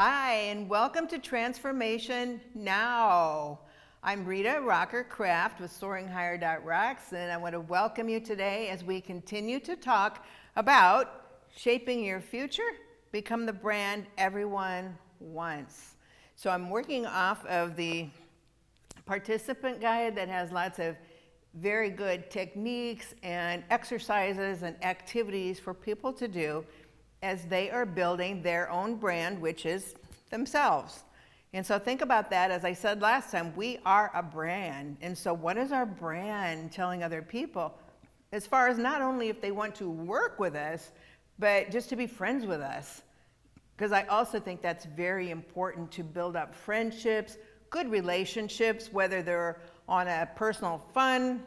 Hi, and welcome to Transformation Now. I'm Rita Rocker Kraft with SoaringHigher.rocks, and I want to welcome you today as we continue to talk about shaping your future, become the brand everyone wants. So I'm working off of the participant guide that has lots of very good techniques and exercises and activities for people to do as they are building their own brand, which is themselves. And so think about that. As I said last time, we are a brand. And so what is our brand telling other people? As far as not only if they want to work with us, but just to be friends with us. Because I also think that's very important to build up friendships, good relationships, whether they're on a personal fun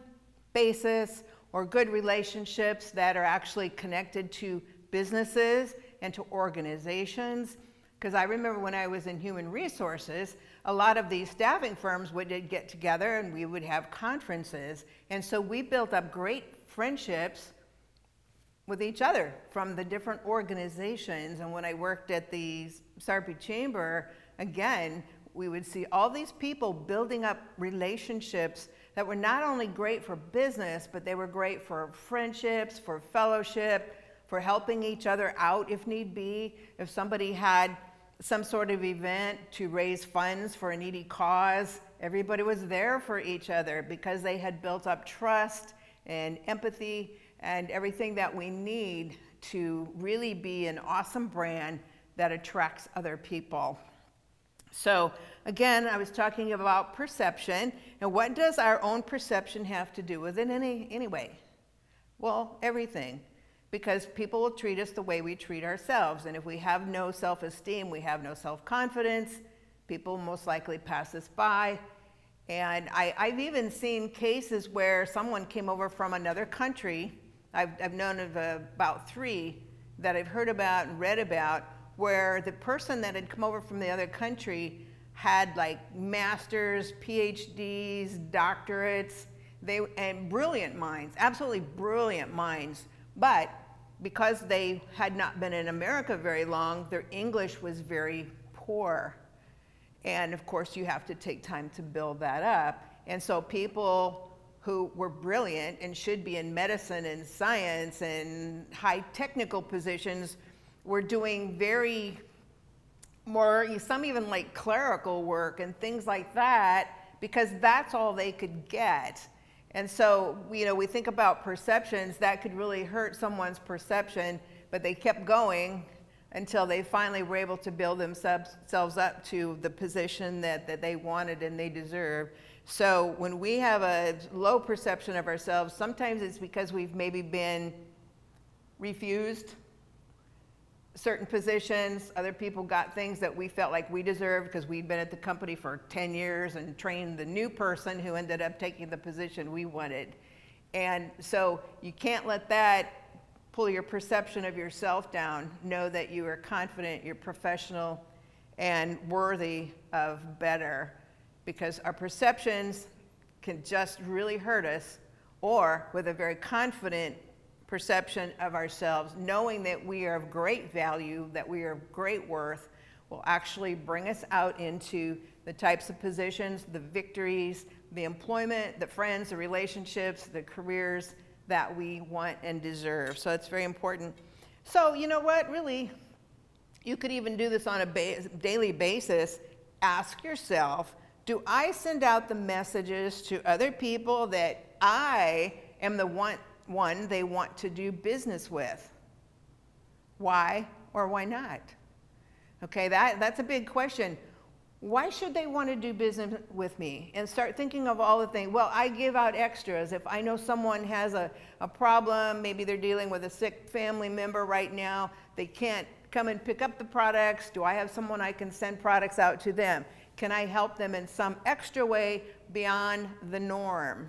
basis or good relationships that are actually connected to businesses and to organizations. Because I remember when I was in human resources, a lot of these staffing firms would get together and we would have conferences. And so we built up great friendships with each other from the different organizations. And when I worked at the Sarpy Chamber, again, we would see all these people building up relationships that were not only great for business, but they were great for friendships, for fellowship, for helping each other out if need be. If somebody had some sort of event to raise funds for a needy cause, everybody was there for each other because they had built up trust and empathy and everything that we need to really be an awesome brand that attracts other people. So again, I was talking about perception, and what does our own perception have to do with it anyway? Well, everything. Because people will treat us the way we treat ourselves. And if we have no self-esteem, we have no self-confidence, people most likely pass us by. And I've even seen cases where someone came over from another country. I've known of about 3 that I've heard about and read about, where the person that had come over from the other country had like masters, PhDs, doctorates, and brilliant minds, absolutely brilliant minds. But because they had not been in America very long, their English was very poor. And of course, you have to take time to build that up. And so people who were brilliant and should be in medicine and science and high technical positions were doing very more, some even like clerical work and things like that, because that's all they could get. And so, we think about perceptions that could really hurt someone's perception, but they kept going until they finally were able to build themselves up to the position that they wanted and they deserved. So when we have a low perception of ourselves, sometimes it's because we've maybe been refused certain positions. Other people got things that we felt like we deserved because we'd been at the company for 10 years and trained the new person who ended up taking the position we wanted. And so you can't let that pull your perception of yourself down. Know that you are confident, you're professional, and worthy of better, because our perceptions can just really hurt us, or with a very confident perception of ourselves, knowing that we are of great value, that we are of great worth, will actually bring us out into the types of positions, the victories, the employment, the friends, the relationships, the careers that we want and deserve. So it's very important. So you know what, really, you could even do this on a daily basis. Ask yourself, do I send out the messages to other people that I am the one they want to do business with? Why or why not? Okay, that's a big question. Why should they want to do business with me? And start thinking of all the things. Well, I give out extras. If I know someone has a problem, maybe they're dealing with a sick family member right now, they can't come and pick up the products. Do I have someone I can send products out to them? Can I help them in some extra way beyond the norm?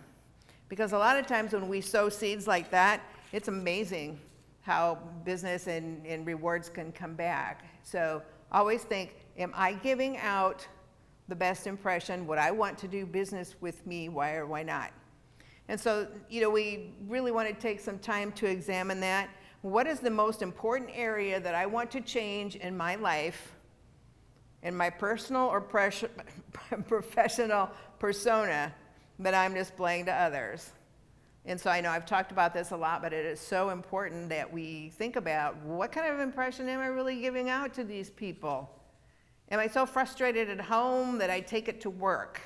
Because a lot of times when we sow seeds like that, it's amazing how business and rewards can come back. So always think, am I giving out the best impression? Would I want to do business with me? Why or why not? And so, we really want to take some time to examine that. What is the most important area that I want to change in my life in my personal or professional persona that I'm displaying to others. And so I know I've talked about this a lot, but it is so important that we think about what kind of impression am I really giving out to these people? Am I so frustrated at home that I take it to work?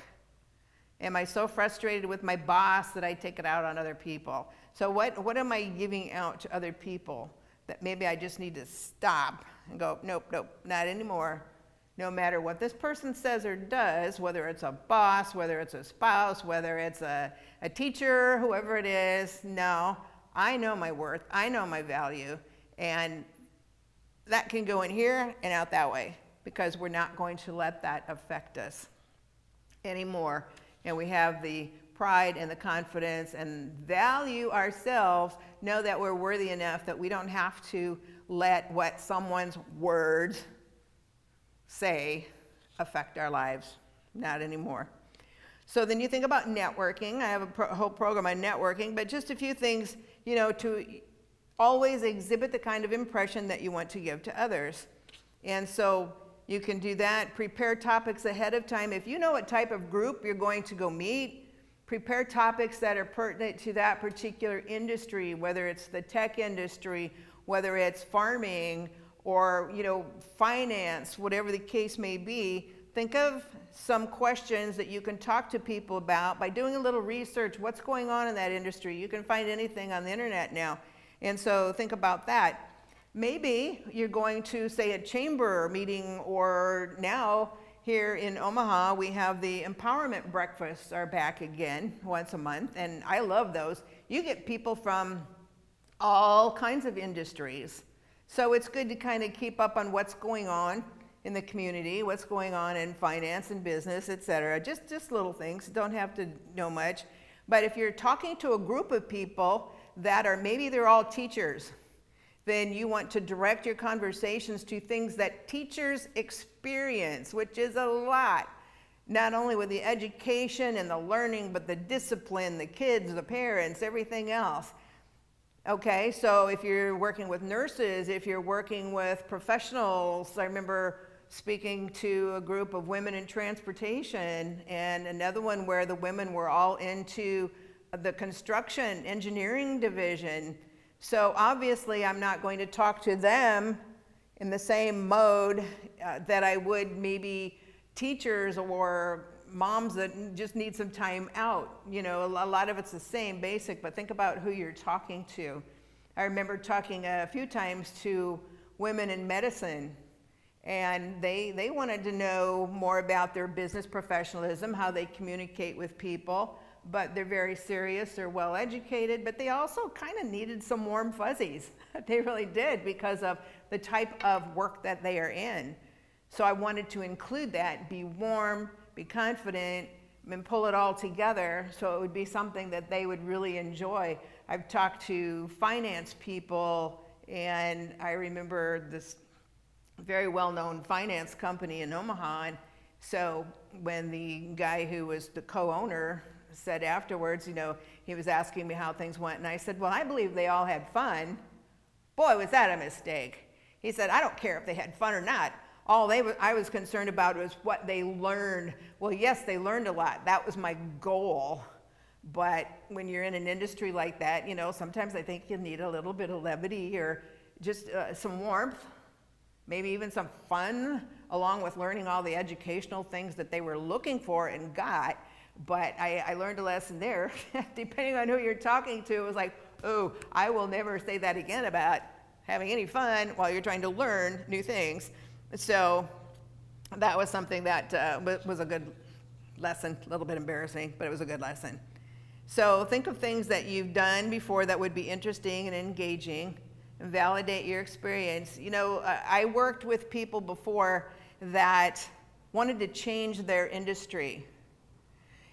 Am I so frustrated with my boss that I take it out on other people? So what am I giving out to other people that maybe I just need to stop and go, nope, not anymore. No matter what this person says or does, whether it's a boss, whether it's a spouse, whether it's a teacher, whoever it is, no, I know my worth, I know my value, and that can go in here and out that way, because we're not going to let that affect us anymore. And we have the pride and the confidence and value ourselves, know that we're worthy enough that we don't have to let what someone's words say affect our lives. Not anymore. So then you think about networking. I have a whole program on networking, but just a few things, to always exhibit the kind of impression that you want to give to others. And so you can do that. Prepare topics ahead of time. If you know what type of group you're going to go meet, prepare topics that are pertinent to that particular industry, whether it's the tech industry, whether it's farming, or finance, whatever the case may be. Think of some questions that you can talk to people about by doing a little research. What's going on in that industry? You can find anything on the internet now. And so think about that. Maybe you're going to, say, a chamber meeting, or now here in Omaha, we have the empowerment breakfasts are back again once a month, and I love those. You get people from all kinds of industries. So it's good to kind of keep up on what's going on in the community, what's going on in finance and business, etc. Just little things, don't have to know much. But if you're talking to a group of people that are, maybe they're all teachers, then you want to direct your conversations to things that teachers experience, which is a lot. Not only with the education and the learning, but the discipline, the kids, the parents, everything else. Okay, so if you're working with nurses, if you're working with professionals, I remember speaking to a group of women in transportation, and another one where the women were all into the construction engineering division. So obviously I'm not going to talk to them in the same mode that I would maybe teachers or moms that just need some time out. A lot of it's the same basic, but think about who you're talking to. I remember talking a few times to women in medicine, and they wanted to know more about their business professionalism, how they communicate with people, but they're very serious, they're well educated, but they also kind of needed some warm fuzzies. They really did, because of the type of work that they are in. So I wanted to include that, be warm, be confident, and pull it all together so it would be something that they would really enjoy. I've talked to finance people, and I remember this very well-known finance company in Omaha, and so when the guy who was the co-owner said afterwards, he was asking me how things went, and I said, well, I believe they all had fun. Boy, was that a mistake. He said, I don't care if they had fun or not. I was concerned about was what they learned. Well, yes, they learned a lot. That was my goal. But when you're in an industry like that, sometimes I think you need a little bit of levity, or just some warmth, maybe even some fun, along with learning all the educational things that they were looking for and got. But I learned a lesson there. Depending on who you're talking to, it was like, oh, I will never say that again about having any fun while you're trying to learn new things. So that was something that was a good lesson, a little bit embarrassing, but it was a good lesson. So think of things that you've done before that would be interesting and engaging, and validate your experience. I worked with people before that wanted to change their industry,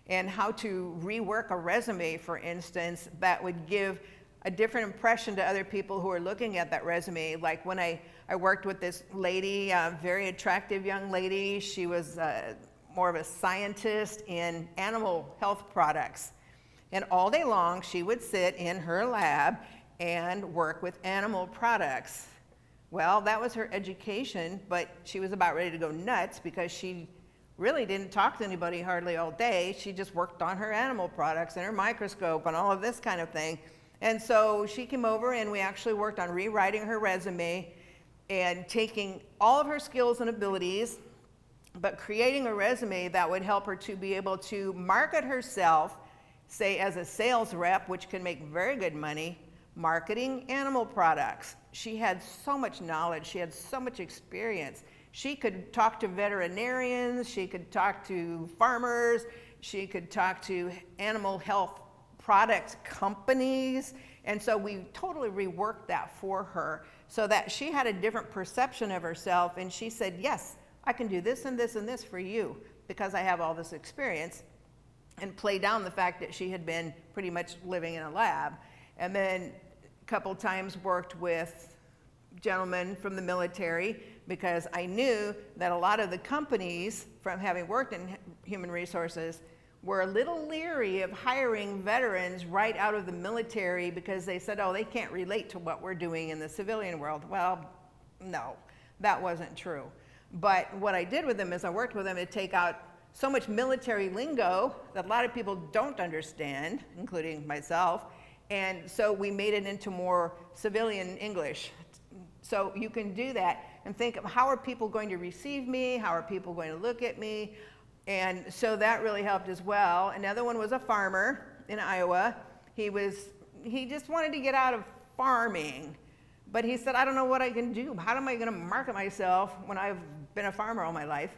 and how to rework a resume, for instance, that would give a different impression to other people who are looking at that resume. Like when I worked with this lady, a very attractive young lady. She was more of a scientist in animal health products. And all day long, she would sit in her lab and work with animal products. Well, that was her education, but she was about ready to go nuts because she really didn't talk to anybody hardly all day. She just worked on her animal products and her microscope and all of this kind of thing. And so she came over and we actually worked on rewriting her resume and taking all of her skills and abilities, but creating a resume that would help her to be able to market herself, say as a sales rep, which can make very good money, marketing animal products. She had so much knowledge, she had so much experience. She could talk to veterinarians, she could talk to farmers, she could talk to animal health product companies. And so we totally reworked that for her so that she had a different perception of herself. And she said, yes, I can do this and this and this for you because I have all this experience, and play down the fact that she had been pretty much living in a lab. And then a couple times worked with gentlemen from the military because I knew that a lot of the companies, from having worked in human resources, were a little leery of hiring veterans right out of the military because they said, oh, they can't relate to what we're doing in the civilian world. Well, no, that wasn't true. But what I did with them is I worked with them to take out so much military lingo that a lot of people don't understand, including myself, and so we made it into more civilian English. So you can do that and think of how are people going to receive me, how are people going to look at me, and so that really helped as well. Another one was a farmer in Iowa. He just wanted to get out of farming, but he said, I don't know what I can do. How am I going to market myself when I've been a farmer all my life?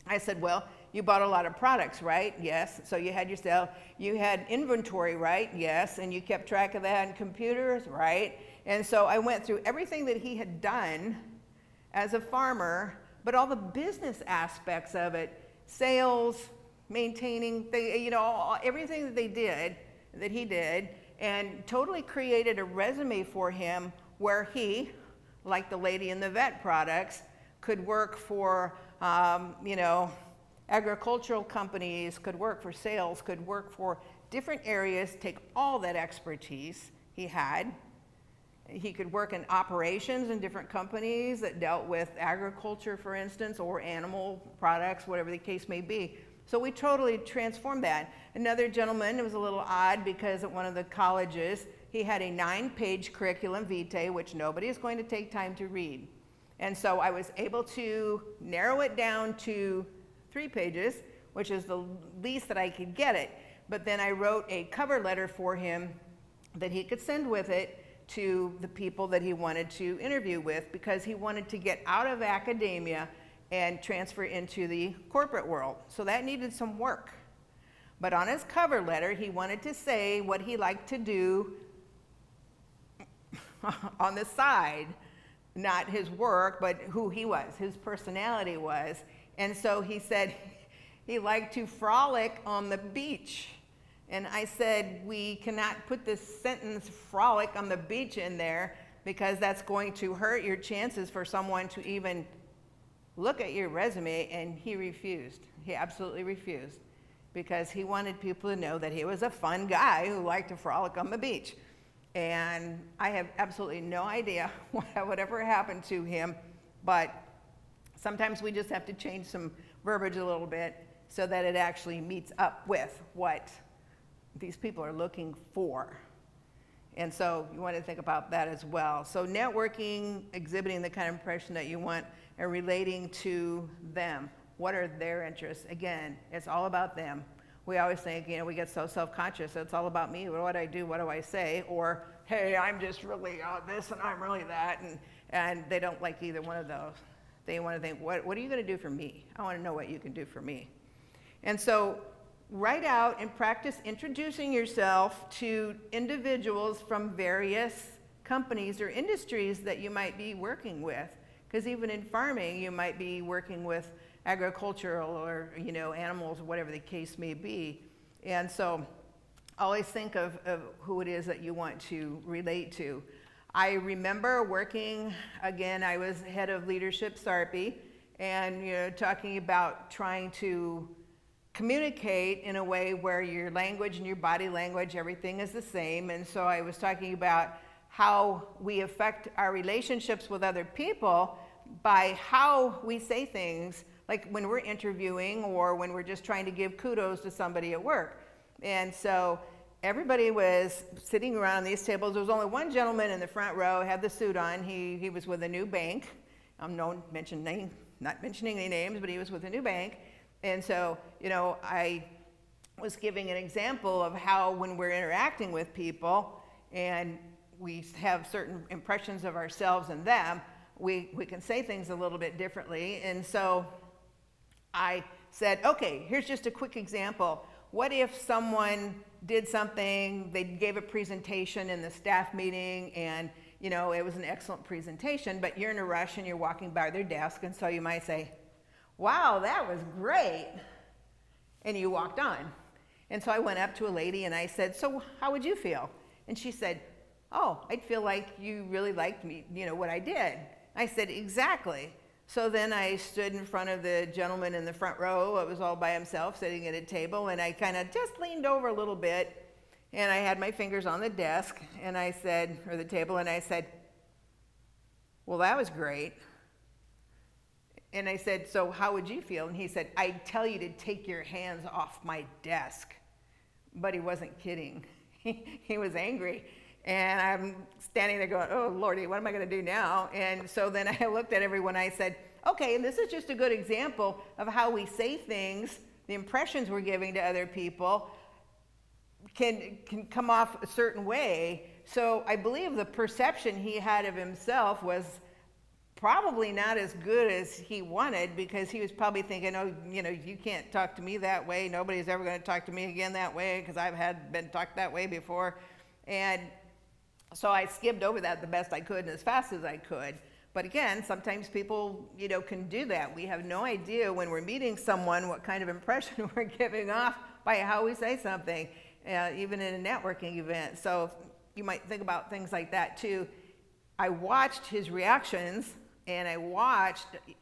I said, well, you bought a lot of products, right? Yes. So you had your sale. You had inventory, right? Yes. And you kept track of that in computers, right? And so I went through everything that he had done as a farmer, but all the business aspects of it, sales, maintaining, everything that he did, and totally created a resume for him where he, like the lady in the vet products, could work for, agricultural companies, could work for sales, could work for different areas, take all that expertise he had. He could work in operations in different companies that dealt with agriculture, for instance, or animal products, whatever the case may be. So we totally transformed that. Another gentleman, it was a little odd because at one of the colleges, he had a 9-page curriculum vitae, which nobody is going to take time to read. And so I was able to narrow it down to 3 pages, which is the least that I could get it. But then I wrote a cover letter for him that he could send with it to the people that he wanted to interview with, because he wanted to get out of academia and transfer into the corporate world. So that needed some work. But on his cover letter, he wanted to say what he liked to do on the side, not his work, but who he was, his personality was. And so he said he liked to frolic on the beach. And I said, we cannot put this sentence, frolic on the beach, in there, because that's going to hurt your chances for someone to even look at your resume. And he refused. He absolutely refused, because he wanted people to know that he was a fun guy who liked to frolic on the beach. And I have absolutely no idea what would ever happen to him, but sometimes we just have to change some verbiage a little bit so that it actually meets up with what these people are looking for. And so you want to think about that as well. So networking, exhibiting the kind of impression that you want, and relating to them. What are their interests? Again, it's all about them. We always think, we get so self-conscious, it's all about me. What do I do? What do I say? Or, hey, I'm just really this and I'm really that. And they don't like either one of those. They want to think, what are you going to do for me? I want to know what you can do for me. And so write out and practice introducing yourself to individuals from various companies or industries that you might be working with. Because even in farming, you might be working with agricultural or animals, or whatever the case may be. And so always think of who it is that you want to relate to. I remember working, again, I was head of leadership SARPI, and talking about trying to communicate in a way where your language and your body language, everything is the same. And so I was talking about how we affect our relationships with other people by how we say things, like when we're interviewing or when we're just trying to give kudos to somebody at work. And so everybody was sitting around these tables. There was only one gentleman in the front row, had the suit on. He was with a new bank. I'm not mentioning any names, but he was with a new bank. And so, I was giving an example of how when we're interacting with people and we have certain impressions of ourselves and them, we can say things a little bit differently. And so I said, okay, here's just a quick example. What if someone did something, they gave a presentation in the staff meeting, and it was an excellent presentation, but you're in a rush and you're walking by their desk, and so you might say, wow, that was great, and you walked on. And so I went up to a lady and I said, so how would you feel? And she said, oh, I'd feel like you really liked me, what I did. I said, exactly. So then I stood in front of the gentleman in the front row. It was all by himself sitting at a table, and I kind of just leaned over a little bit, and I had my fingers on the desk, and I said, or the table, and I said, well, that was great. And I said, so how would you feel? And he said, I'd tell you to take your hands off my desk. But he wasn't kidding. He was angry. And I'm standing there going, oh, Lordy, what am I going to do now? And so then I looked at everyone. I said, okay, and this is just a good example of how we say things, the impressions we're giving to other people can come off a certain way. So I believe the perception he had of himself was probably not as good as he wanted, because he was probably thinking, oh, you can't talk to me that way. Nobody's ever going to talk to me again that way, because I've been talked that way before. And so I skimmed over that the best I could and as fast as I could. But again, sometimes people, can do that. We have no idea when we're meeting someone what kind of impression we're giving off by how we say something, even in a networking event. So you might think about things like that too. I watched his reactions, and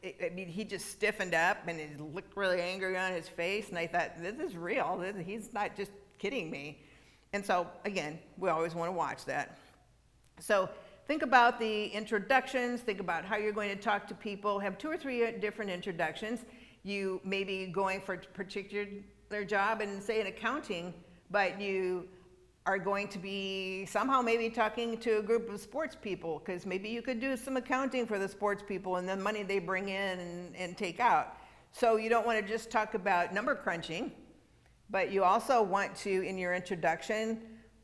he just stiffened up and he looked really angry on his face, and I thought, this is real. He's not just kidding me. And so, again, we always want to watch that. So think about the introductions, think about how you're going to talk to people, have 2 or 3 different introductions. You may be going for a particular job in, say, in accounting, but you are going to be somehow maybe talking to a group of sports people, because maybe you could do some accounting for the sports people and the money they bring in and take out. So you don't want to just talk about number crunching, but you also want to, in your introduction,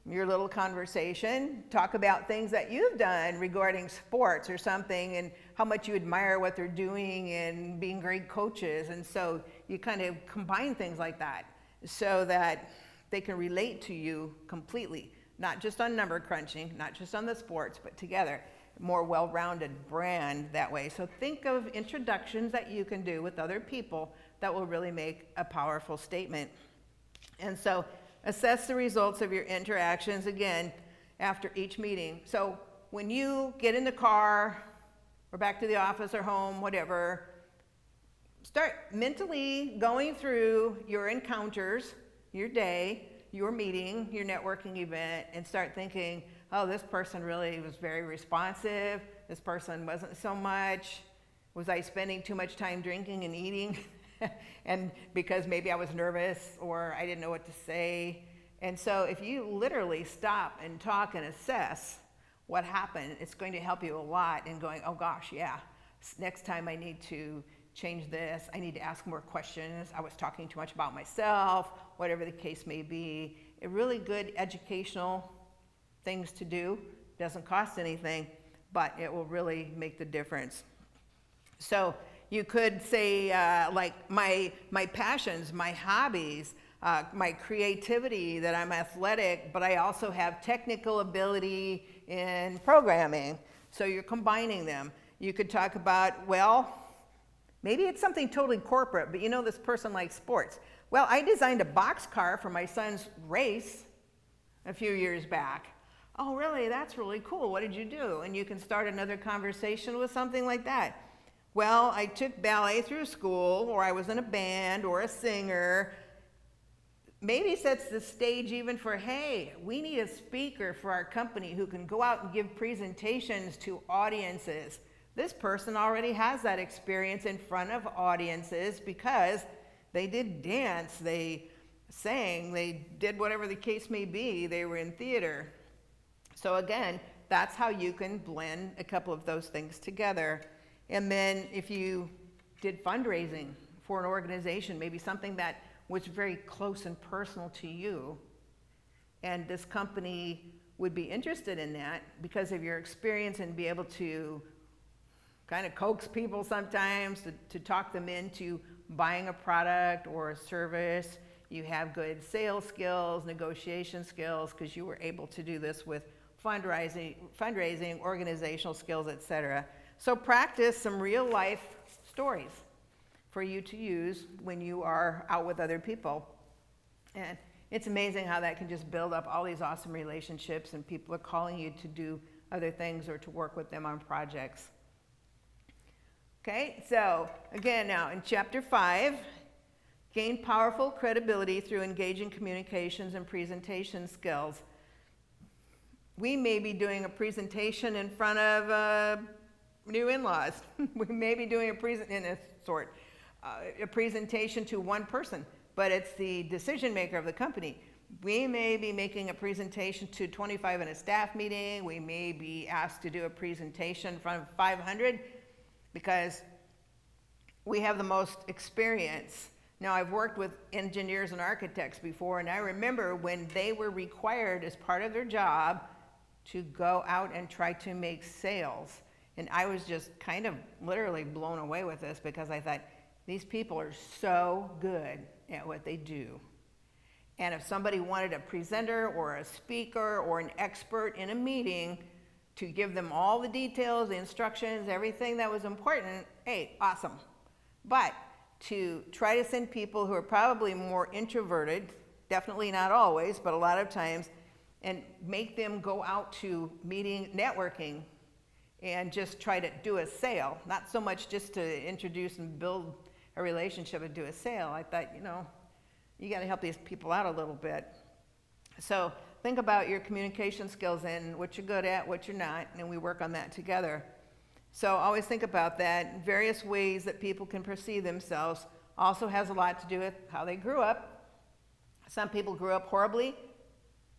your little conversation, talk about things that you've done regarding sports or something, and how much you admire what they're doing and being great coaches. And so you kind of combine things like that so that they can relate to you completely, not just on number crunching, not just on the sports, but together. More well-rounded brand that way. So think of introductions that you can do with other people that will really make a powerful statement. And so assess the results of your interactions, again, after each meeting. So when you get in the car or back to the office or home, whatever, start mentally going through your encounters, your day, your meeting, your networking event, and start thinking, oh, this person really was very responsive. This person wasn't so much. Was I spending too much time drinking and eating? And because maybe I was nervous or I didn't know what to say. And so if you literally stop and talk and assess what happened, it's going to help you a lot in going, oh gosh, yeah, next time I need to change this. I need to ask more questions. I was talking too much about myself, whatever the case may be. A really good educational things to do. Doesn't cost anything, but it will really make the difference. So you could say, like my passions, my hobbies, my creativity, that I'm athletic, but I also have technical ability in programming. So you're combining them. You could talk about, well, maybe it's something totally corporate, but this person likes sports. Well, I designed a box car for my son's race a few years back. Oh, really? That's really cool. What did you do? And you can start another conversation with something like that. Well, I took ballet through school, or I was in a band or a singer. maybe sets the stage even for, hey, we need a speaker for our company who can go out and give presentations to audiences. This person already has that experience in front of audiences because they did dance, they sang, they did whatever the case may be, they were in theater. So again, that's how you can blend a couple of those things together. And then if you did fundraising for an organization, maybe something that was very close and personal to you, and this company would be interested in that because of your experience and be able to kind of coax people sometimes to talk them into buying a product or a service. You have good sales skills, negotiation skills, because you were able to do this with fundraising, organizational skills, etc. So practice some real life stories for you to use when you are out with other people. And it's amazing how that can just build up all these awesome relationships, and people are calling you to do other things or to work with them on projects. Okay, so again now in chapter 5, gain powerful credibility through engaging communications and presentation skills. We may be doing a presentation in front of new in-laws. We may be doing a presentation to one person, but it's the decision maker of the company. We may be making a presentation to 25 in a staff meeting. We may be asked to do a presentation in front of 500 because we have the most experience. Now, I've worked with engineers and architects before, and I remember when they were required as part of their job to go out and try to make sales. And I was just kind of literally blown away with this because I thought, these people are so good at what they do. And if somebody wanted a presenter or a speaker or an expert in a meeting to give them all the details, the instructions, everything that was important, hey, awesome. But to try to send people who are probably more introverted, definitely not always, but a lot of times, and make them go out to networking, and just try to do a sale, not so much just to introduce and build a relationship and do a sale. I thought, you got to help these people out a little bit. So think about your communication skills and what you're good at, what you're not, and we work on that together. So always think about that. Various ways that people can perceive themselves also has a lot to do with how they grew up. Some people grew up horribly,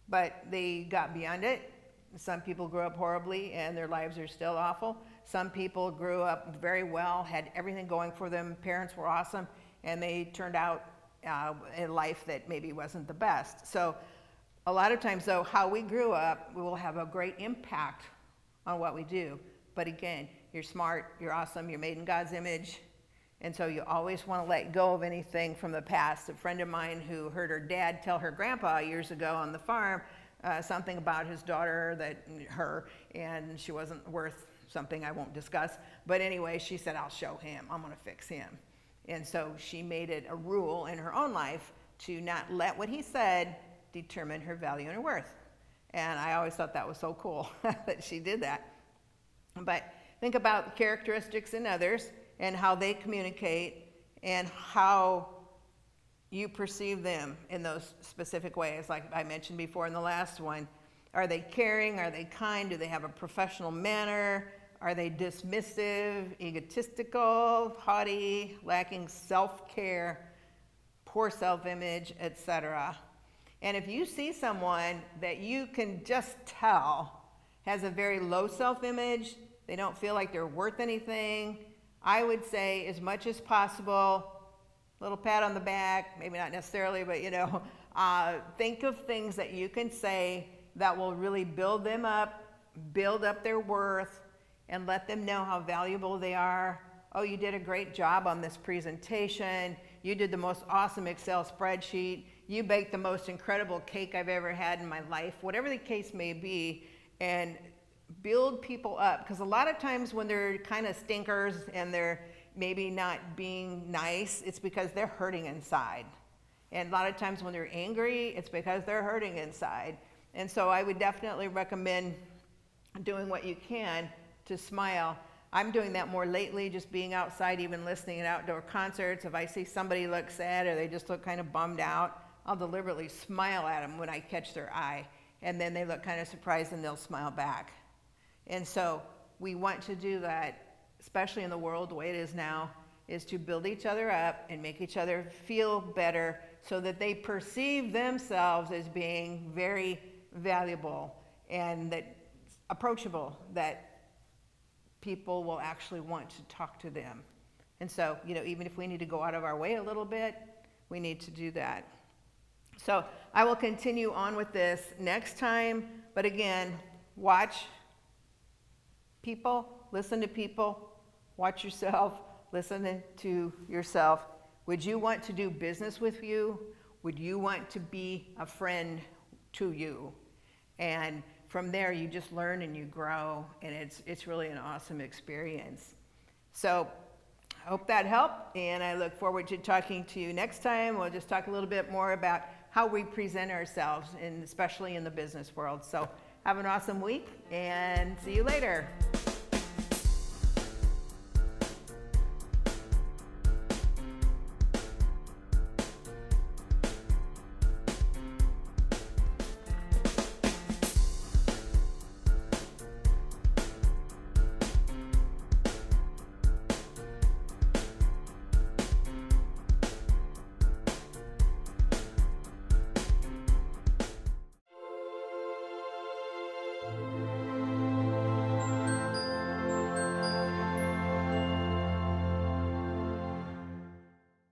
but they got beyond it. Some people grew up horribly and their lives are still awful. Some people grew up very well, had everything going for them, parents were awesome, and they turned out a life that maybe wasn't the best. So a lot of times though, how we grew up will have a great impact on what we do. But again, you're smart, you're awesome, you're made in God's image, and so you always want to let go of anything from the past. A friend of mine who heard her dad tell her grandpa years ago on the farm something about his daughter, and she wasn't worth something I won't discuss. But anyway, she said, I'll show him, I'm going to fix him. And so she made it a rule in her own life to not let what he said determine her value and her worth. And I always thought that was so cool that she did that. But think about the characteristics in others and how they communicate and how you perceive them in those specific ways, like I mentioned before in the last one. Are they caring? Are they kind? Do they have a professional manner? Are they dismissive, egotistical, haughty, lacking self-care, poor self-image, etc.? And if you see someone that you can just tell has a very low self-image, they don't feel like they're worth anything, I would say as much as possible, little pat on the back, maybe not necessarily, but think of things that you can say that will really build them up, build up their worth, and let them know how valuable they are. Oh, you did a great job on this presentation. You did the most awesome Excel spreadsheet. You baked the most incredible cake I've ever had in my life, whatever the case may be, and build people up. Because a lot of times when they're kind of stinkers and they're maybe not being nice, it's because they're hurting inside. And a lot of times when they're angry, it's because they're hurting inside. And so I would definitely recommend doing what you can to smile. I'm doing that more lately, just being outside, even listening at outdoor concerts. If I see somebody look sad or they just look kind of bummed out, I'll deliberately smile at them when I catch their eye, and then they look kind of surprised and they'll smile back. And so we want to do that, especially in the world the way it is now, is to build each other up and make each other feel better so that they perceive themselves as being very valuable and that approachable, that people will actually want to talk to them. And so, even if we need to go out of our way a little bit, we need to do that. So I will continue on with this next time, but again, watch people, listen to people, watch yourself, listen to yourself. Would you want to do business with you? Would you want to be a friend to you? And from there, you just learn and you grow, and it's really an awesome experience. So I hope that helped, and I look forward to talking to you next time. We'll just talk a little bit more about how we present ourselves, and especially in the business world. So have an awesome week, and see you later.